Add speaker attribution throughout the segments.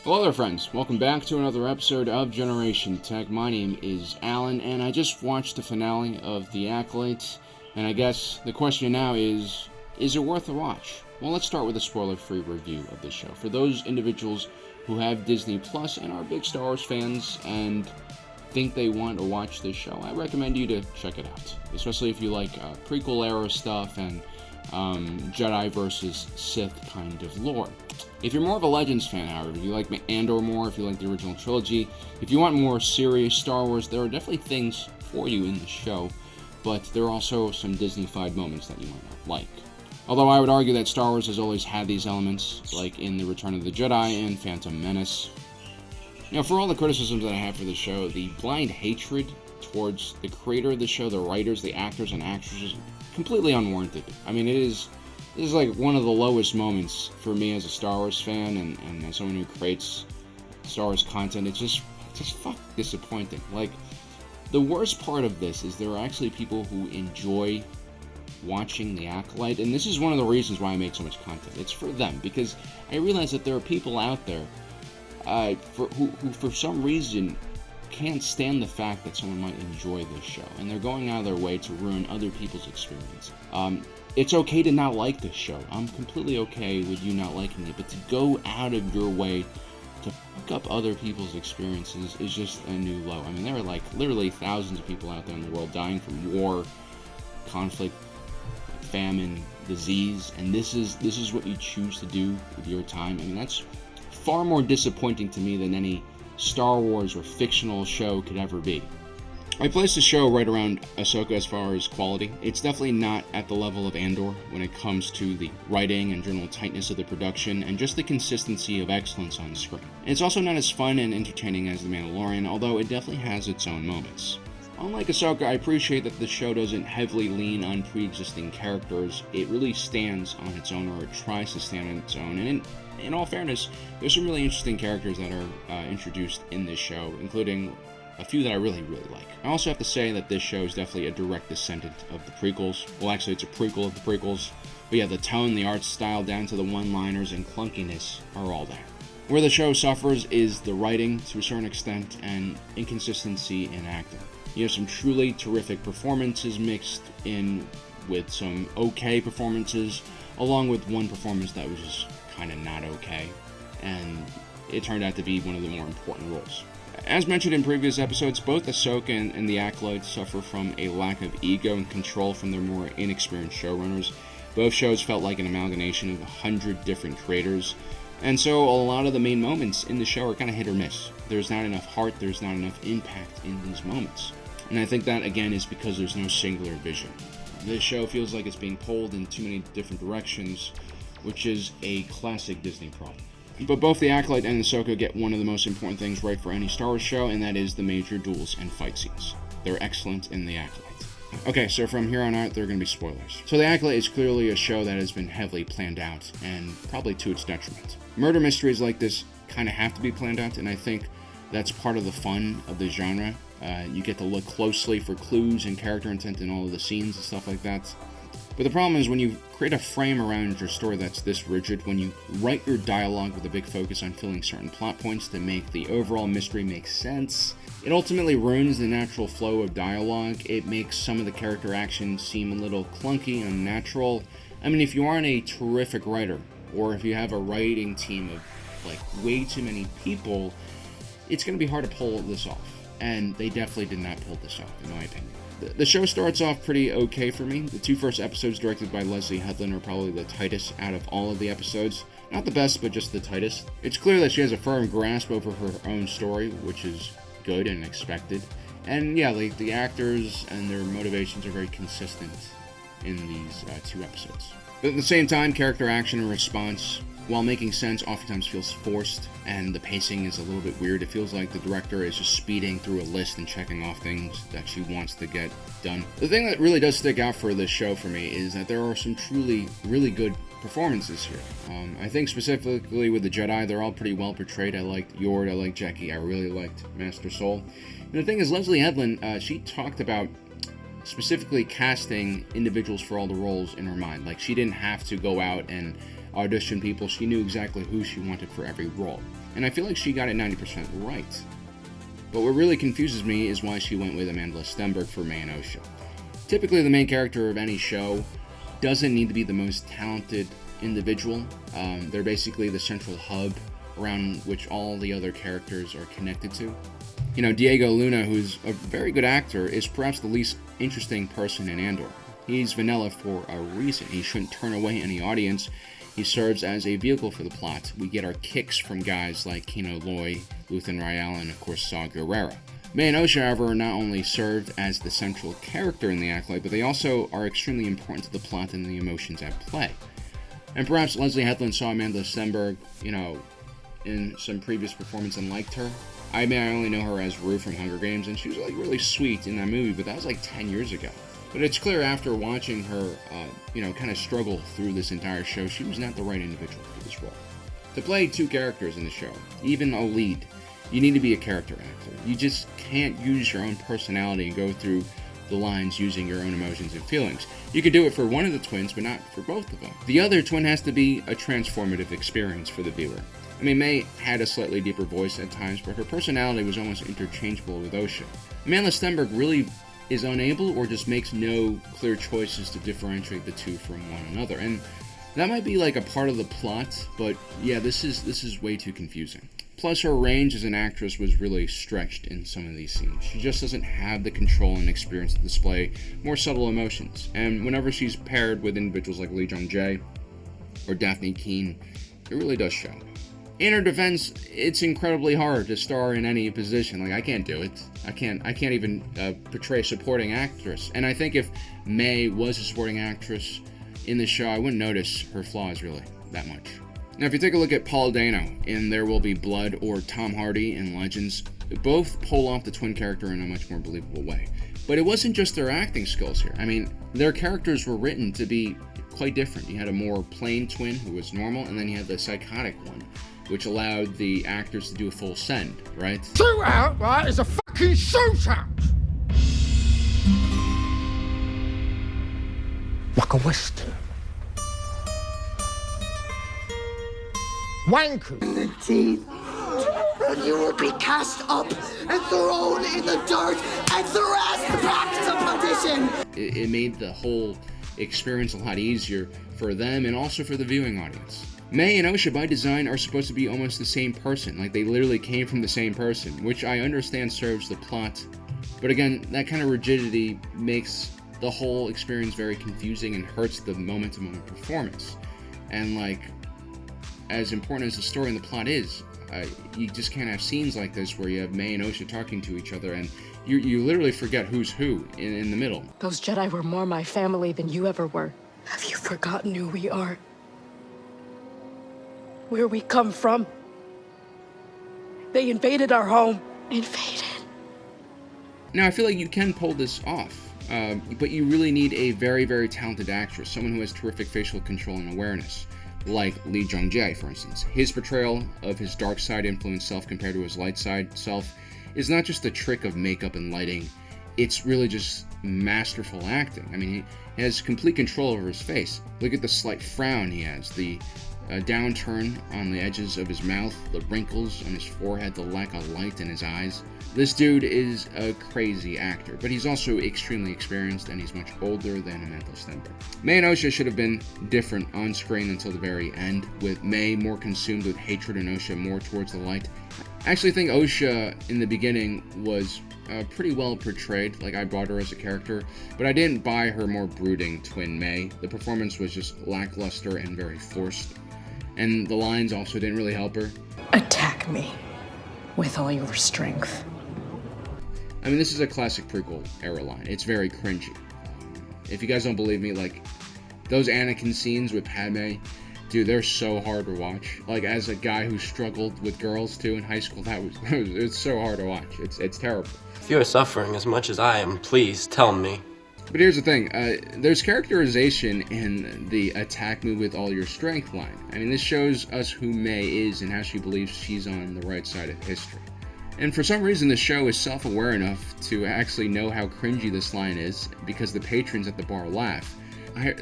Speaker 1: Hello there, friends. Welcome back to another episode of Generation Tech. My name is Alan, and I just watched the finale of The Acolyte, and I guess the question now is it worth a watch? Well, let's start with a spoiler-free review of this show. For those individuals who have Disney Plus and are big Star Wars fans and think they want to watch this show, I recommend you to check it out, especially if you like prequel-era stuff and Jedi versus Sith kind of lore. If you're more of a Legends fan, however, if you like Andor more, if you like the original trilogy, if you want more serious Star Wars, there are definitely things for you in the show, but there are also some Disney-fied moments that you might not like. Although I would argue that Star Wars has always had these elements, like in The Return of the Jedi and Phantom Menace. You know, for all the criticisms that I have for the show, the blind hatred towards the creator of the show, the writers, the actors, and actresses, completely unwarranted. I mean, this is like one of the lowest moments for me as a Star Wars fan and as someone who creates Star Wars content. It's just disappointing. Like, the worst part of this is there are actually people who enjoy watching The Acolyte, and this is one of the reasons why I make so much content. It's for them, because I realize that there are people out there who for some reason can't stand the fact that someone might enjoy this show, and they're going out of their way to ruin other people's experience. It's okay to not like this show. I'm completely okay with you not liking it, but to go out of your way to fuck up other people's experiences is just a new low. I mean, there are like literally thousands of people out there in the world dying from war, conflict, famine, disease, and this is what you choose to do with your time. I mean, that's far more disappointing to me than any Star Wars or fictional show could ever be. I place the show right around Ahsoka as far as quality. It's definitely not at the level of Andor when it comes to the writing and general tightness of the production and just the consistency of excellence on screen. And it's also not as fun and entertaining as The Mandalorian, although it definitely has its own moments. Unlike Ahsoka, I appreciate that the show doesn't heavily lean on pre-existing characters. It really stands on its own, or it tries to stand on its own, and in all fairness, there's some really interesting characters that are introduced in this show, including a few that I really like. I also have to say that this show is definitely a direct descendant of the prequels. Well, actually, it's a prequel of the prequels. But yeah, the tone, the art style, down to the one-liners and clunkiness are all there. Where the show suffers is the writing, to a certain extent, and inconsistency in acting. You have some truly terrific performances mixed in with some okay performances, along with one performance that was just kind of not okay, and it turned out to be one of the more important roles. As mentioned in previous episodes, both Ahsoka and the Acolyte suffer from a lack of ego and control from their more inexperienced showrunners. Both shows felt like an amalgamation of 100 different creators, and so a lot of the main moments in the show are kind of hit or miss. There's not enough heart, there's not enough impact in these moments. And I think that, again, is because there's no singular vision. This show feels like it's being pulled in too many different directions, which is a classic Disney problem. But both The Acolyte and Ahsoka get one of the most important things right for any Star Wars show, and that is the major duels and fight scenes. They're excellent in The Acolyte. Okay, so from here on out, there are going to be spoilers. So The Acolyte is clearly a show that has been heavily planned out, and probably to its detriment. Murder mysteries like this kind of have to be planned out, and I think that's part of the fun of the genre. You get to look closely for clues and character intent in all of the scenes and stuff like that. But the problem is when you create a frame around your story that's this rigid, when you write your dialogue with a big focus on filling certain plot points to make the overall mystery make sense, it ultimately ruins the natural flow of dialogue. It makes some of the character action seem a little clunky, unnatural. I mean, if you aren't a terrific writer, or if you have a writing team of like way too many people, it's going to be hard to pull this off. And they definitely did not pull this off, in my opinion. The show starts off pretty okay for me. The two first episodes directed by Leslie Headland are probably the tightest out of all of the episodes. Not the best, but just the tightest. It's clear that she has a firm grasp over her own story, which is good and expected. And yeah, like the actors and their motivations are very consistent in these two episodes. But at the same time, character action and response, while making sense, oftentimes feels forced, and the pacing is a little bit weird. It feels like the director is just speeding through a list and checking off things that she wants to get done. The thing that really does stick out for this show for me is that there are some truly, really good performances here. I think specifically with the Jedi, they're all pretty well portrayed. I liked Yord, I liked Jackie, I really liked Master Soul. And the thing is, Leslie Headland, she talked about specifically casting individuals for all the roles in her mind. Like, she didn't have to go out and audition people. She knew exactly who she wanted for every role. and I feel like she got it 90% right. But what really confuses me is why she went with Amanda Stenberg for May and Osha. Typically, the main character of any show doesn't need to be the most talented individual. They're basically the central hub around which all the other characters are connected to. You know, Diego Luna, who's a very good actor, is perhaps the least interesting person in Andor. He's vanilla for a reason. He shouldn't turn away any audience. He serves as a vehicle for the plot. We get our kicks from guys like Kino Loy, Luthen Rael, and of course Saw Gerrera. May and Osha, however, not only served as the central character in the Acolyte, but they also are extremely important to the plot and the emotions at play. And perhaps Leslie Headland saw Amanda Stenberg, in some previous performance and liked her. I only know her as Rue from Hunger Games, and she was really sweet in that movie, but that was 10 years ago. But it's clear after watching her, kind of struggle through this entire show, she was not the right individual for this role. To play two characters in the show, even a lead, you need to be a character actor. You just can't use your own personality and go through the lines using your own emotions and feelings. You could do it for one of the twins, but not for both of them. The other twin has to be a transformative experience for the viewer. I mean, May had a slightly deeper voice at times, but her personality was almost interchangeable with Osha. Amanda Stenberg really is unable or just makes no clear choices to differentiate the two from one another. And that might be a part of the plot, but yeah, this is way too confusing. Plus, her range as an actress was really stretched in some of these scenes. She just doesn't have the control and experience to display more subtle emotions. And whenever she's paired with individuals like Lee Jung-jae or Daphne Keane, it really does show. In her defense, it's incredibly hard to star in any position. I can't do it. I can't even portray a supporting actress. And I think if May was a supporting actress in the show, I wouldn't notice her flaws really that much. Now, if you take a look at Paul Dano in There Will Be Blood or Tom Hardy in Legends, both pull off the twin character in a much more believable way. But it wasn't just their acting skills here. I mean, their characters were written to be quite different. You had a more plain twin who was normal, and then you had the psychotic one, which allowed the actors to do a full send, right?
Speaker 2: Shootout, right, is a fucking shootout! Like a western. Wanker.
Speaker 3: In the teeth, and you will be cast up and thrown in the dirt and thrust back to perdition.
Speaker 1: It made the whole experience a lot easier for them and also for the viewing audience. May and Osha, by design, are supposed to be almost the same person. They literally came from the same person, which I understand serves the plot. But again, that kind of rigidity makes the whole experience very confusing and hurts the momentum of the performance. And as important as the story and the plot is, you just can't have scenes like this where you have May and Osha talking to each other and you literally forget who's who in the middle.
Speaker 4: Those Jedi were more my family than you ever were. Have you forgotten who we are? Where we come from? They invaded our home. Invaded.
Speaker 1: Now, I feel like you can pull this off, but you really need a very, very talented actress, someone who has terrific facial control and awareness. Like Lee Jung-jae, for instance. His portrayal of his dark side influenced self compared to his light side self is not just a trick of makeup and lighting, it's really just masterful acting. I mean, he has complete control over his face. Look at the slight frown he has, the downturn on the edges of his mouth, the wrinkles on his forehead, the lack of light in his eyes. This dude is a crazy actor, but he's also extremely experienced and he's much older than Amanda Stenberg. May and Osha should have been different on screen until the very end, with May more consumed with hatred and Osha more towards the light. I actually think Osha in the beginning was pretty well portrayed. I bought her as a character, but I didn't buy her more brooding twin May. The performance was just lackluster and very forced, and the lines also didn't really help her.
Speaker 4: Attack me with all your strength.
Speaker 1: I mean, this is a classic prequel era line. It's very cringy. If you guys don't believe me, those Anakin scenes with Padme, dude, they're so hard to watch. As a guy who struggled with girls too in high school, it's so hard to watch. It's terrible.
Speaker 5: If you are suffering as much as I am, please tell me.
Speaker 1: But here's the thing, there's characterization in the attack me with all your strength line. I mean, this shows us who May is and how she believes she's on the right side of history. And for some reason, the show is self-aware enough to actually know how cringy this line is because the patrons at the bar laugh.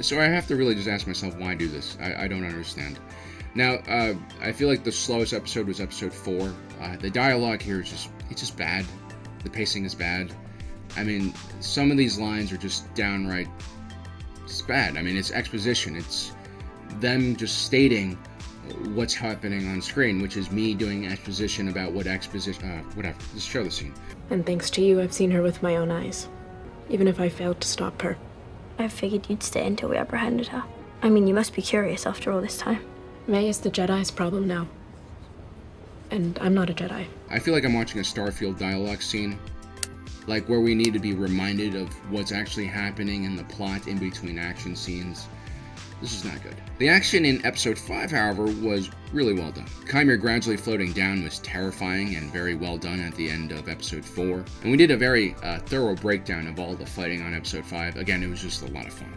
Speaker 1: So I have to really just ask myself, why do this? I don't understand. Now, I feel like the slowest episode was episode 4. The dialogue here is just bad. The pacing is bad. I mean, some of these lines are just downright bad. I mean, it's exposition. It's them just stating what's happening on screen, which is me doing exposition about what exposition, whatever. Just show the scene.
Speaker 6: And thanks to you, I've seen her with my own eyes. Even if I failed to stop her.
Speaker 7: I figured you'd stay until we apprehended her. I mean, you must be curious after all this time.
Speaker 6: May is the Jedi's problem now. And I'm not a Jedi.
Speaker 1: I feel like I'm watching a Starfield dialogue scene, like where we need to be reminded of what's actually happening in the plot in between action scenes. This is not good. The action in episode 5, however, was really well done. Chimera gradually floating down was terrifying and very well done at the end of episode 4. And we did a very thorough breakdown of all the fighting on episode 5. Again, it was just a lot of fun.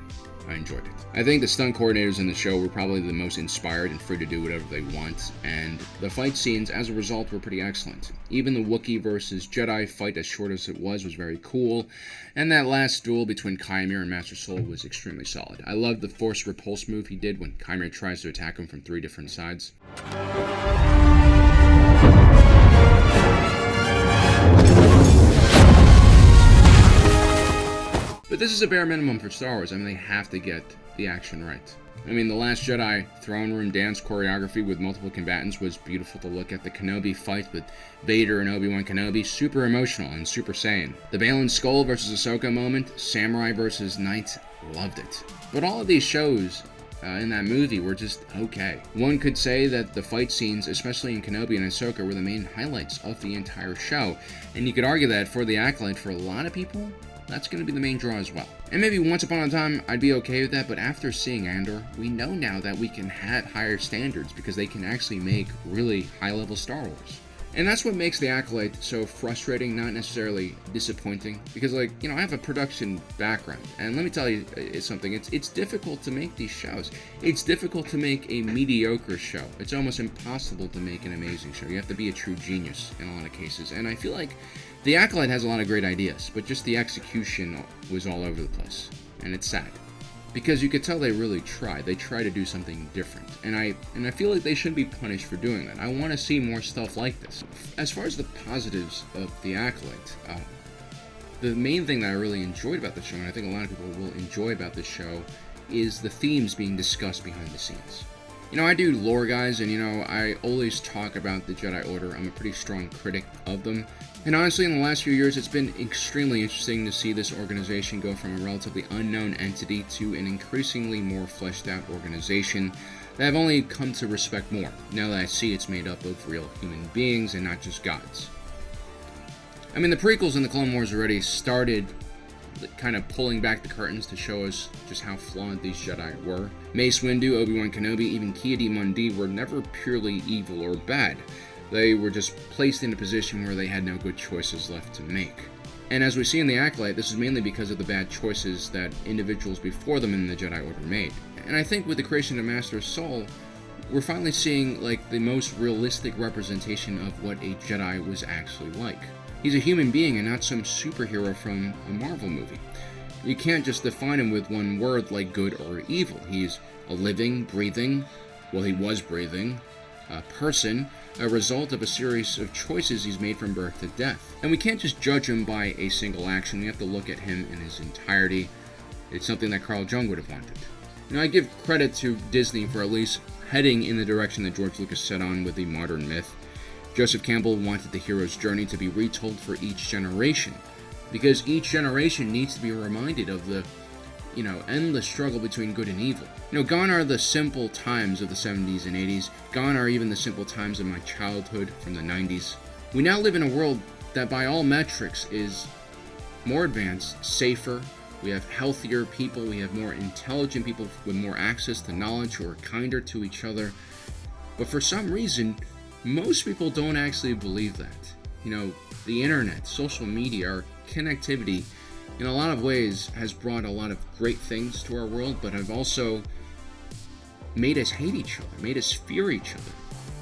Speaker 1: I enjoyed it. I think the stunt coordinators in the show were probably the most inspired and free to do whatever they want, and the fight scenes, as a result, were pretty excellent. Even the Wookiee versus Jedi fight, as short as it was very cool, and that last duel between Chimera and Master Soul was extremely solid. I loved the force repulse move he did when Chimera tries to attack him from 3 different sides. But this is a bare minimum for Star Wars. I mean, they have to get the action right. I mean, The Last Jedi throne room dance choreography with multiple combatants was beautiful to look at. The Kenobi fight with Vader and Obi-Wan Kenobi, super emotional and super Saiyan. The Baylan Skull versus Ahsoka moment, Samurai versus Knight, loved it. But all of these shows in that movie were just okay. One could say that the fight scenes, especially in Kenobi and Ahsoka, were the main highlights of the entire show. And you could argue that for the Acolyte, for a lot of people, that's going to be the main draw as well. And maybe once upon a time, I'd be okay with that, but after seeing Andor, we know now that we can have higher standards because they can actually make really high-level Star Wars. And that's what makes the Acolyte so frustrating, not necessarily disappointing, because, like, you know, I have a production background, and let me tell you something, it's difficult to make these shows. It's difficult to make a mediocre show. It's almost impossible to make an amazing show. You have to be a true genius in a lot of cases, and I feel like the Acolyte has a lot of great ideas, but just the execution was all over the place, and it's sad. Because you could tell they really tried. They tried to do something different. And I feel like they shouldn't be punished for doing that. I want to see more stuff like this. As far as the positives of the Acolyte, the main thing that I really enjoyed about the show, and I think a lot of people will enjoy about this show, is the themes being discussed behind the scenes. You know, I do lore, guys, and, you know, I always talk about the Jedi Order. I'm a pretty strong critic of them. And honestly, in the last few years, it's been extremely interesting to see this organization go from a relatively unknown entity to an increasingly more fleshed out organization that I've only come to respect more, now that I see it's made up of real human beings and not just gods. I mean, the prequels in the Clone Wars already started kind of pulling back the curtains to show us just how flawed these Jedi were. Mace Windu, Obi-Wan Kenobi, even Ki-Adi-Mundi were never purely evil or bad. They were just placed in a position where they had no good choices left to make. And as we see in the Acolyte, this is mainly because of the bad choices that individuals before them in the Jedi Order made. And I think with the creation of Master Soul, we're finally seeing like the most realistic representation of what a Jedi was actually like. He's a human being and not some superhero from a Marvel movie. You can't just define him with one word like good or evil. He's a living, breathing, well, he was breathing, person, a result of a series of choices he's made from birth to death. And we can't just judge him by a single action. We have to look at him in his entirety. It's something that Carl Jung would have wanted. You know, I give credit to Disney for at least heading in the direction that George Lucas set on with the modern myth. Joseph Campbell wanted the hero's journey to be retold for each generation, because each generation needs to be reminded of the, you know, endless struggle between good and evil. You know, gone are the simple times of the 70s and 80s. Gone are even the simple times of my childhood from the 90s. We now live in a world that by all metrics is more advanced, safer. We have healthier people. We have more intelligent people with more access to knowledge who are kinder to each other. But for some reason, most people don't actually believe that. You know, the internet, social media, our connectivity, in a lot of ways, has brought a lot of great things to our world, but have also made us hate each other, made us fear each other.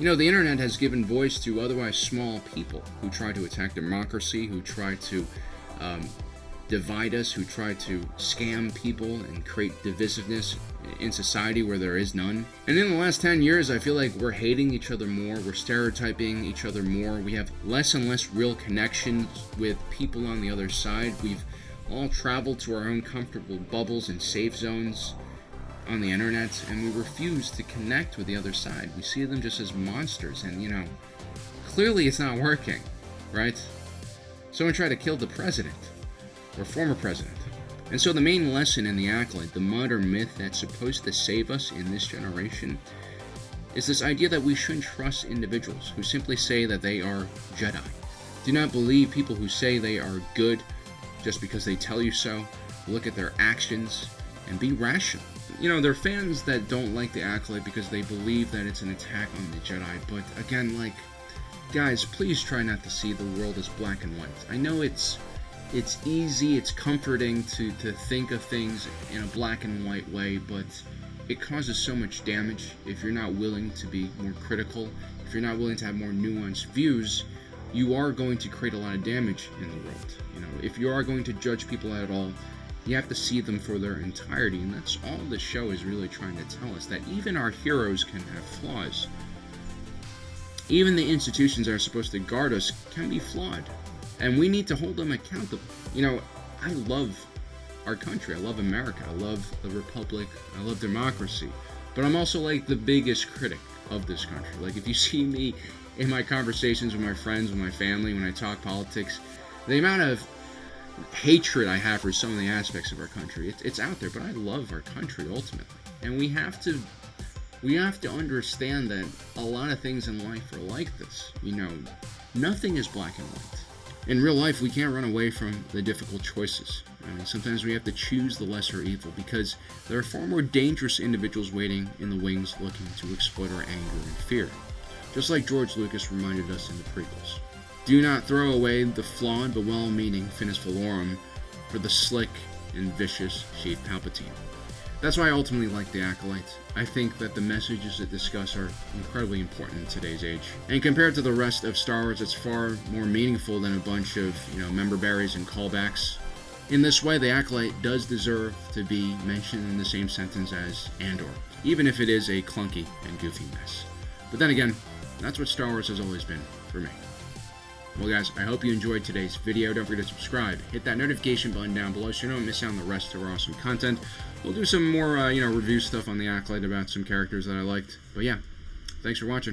Speaker 1: You know, the internet has given voice to otherwise small people who try to attack democracy, who try to divide us, who try to scam people and create divisiveness in society where there is none. And in the last 10 years, I feel like we're hating each other more, we're stereotyping each other more, we have less and less real connections with people on the other side. We've all traveled to our own comfortable bubbles and safe zones on the internet, and we refuse to connect with the other side. We see them just as monsters, and clearly it's not working, right? Someone tried to kill the president, or former president. And so the main lesson in The Acolyte, the modern myth that's supposed to save us in this generation, is this idea that we shouldn't trust individuals who simply say that they are Jedi. Do not believe people who say they are good just because they tell you so. Look at their actions and be rational. There are fans that don't like The Acolyte because they believe that it's an attack on the Jedi, but again, guys, please try not to see the world as black and white. I know it's easy, it's comforting to think of things in a black and white way, but it causes so much damage if you're not willing to be more critical, if you're not willing to have more nuanced views. You are going to create a lot of damage in the world. If you are going to judge people at all, you have to see them for their entirety, and that's all the show is really trying to tell us, that even our heroes can have flaws. Even the institutions that are supposed to guard us can be flawed, and we need to hold them accountable. I love our country, I love America, I love the Republic, I love democracy, but I'm also the biggest critic of this country. If you see me in my conversations with my friends, with my family, when I talk politics, the amount of hatred I have for some of the aspects of our country, it's out there, but I love our country ultimately. And we have to understand that a lot of things in life are like this. Nothing is black and white. In real life, we can't run away from the difficult choices. Sometimes we have to choose the lesser evil, because there are far more dangerous individuals waiting in the wings looking to exploit our anger and fear. Just like George Lucas reminded us in the prequels. Do not throw away the flawed but well-meaning Finis Valorum for the slick and vicious Sheev Palpatine. That's why I ultimately like The Acolyte. I think that the messages it discuss are incredibly important in today's age. And compared to the rest of Star Wars, it's far more meaningful than a bunch of, member berries and callbacks. In this way, The Acolyte does deserve to be mentioned in the same sentence as Andor, even if it is a clunky and goofy mess. But then again, that's what Star Wars has always been for me. Well guys, I hope you enjoyed today's video. Don't forget to subscribe. Hit that notification button down below so you don't miss out on the rest of our awesome content. We'll do some more, review stuff on The Acolyte about some characters that I liked. But yeah, thanks for watching.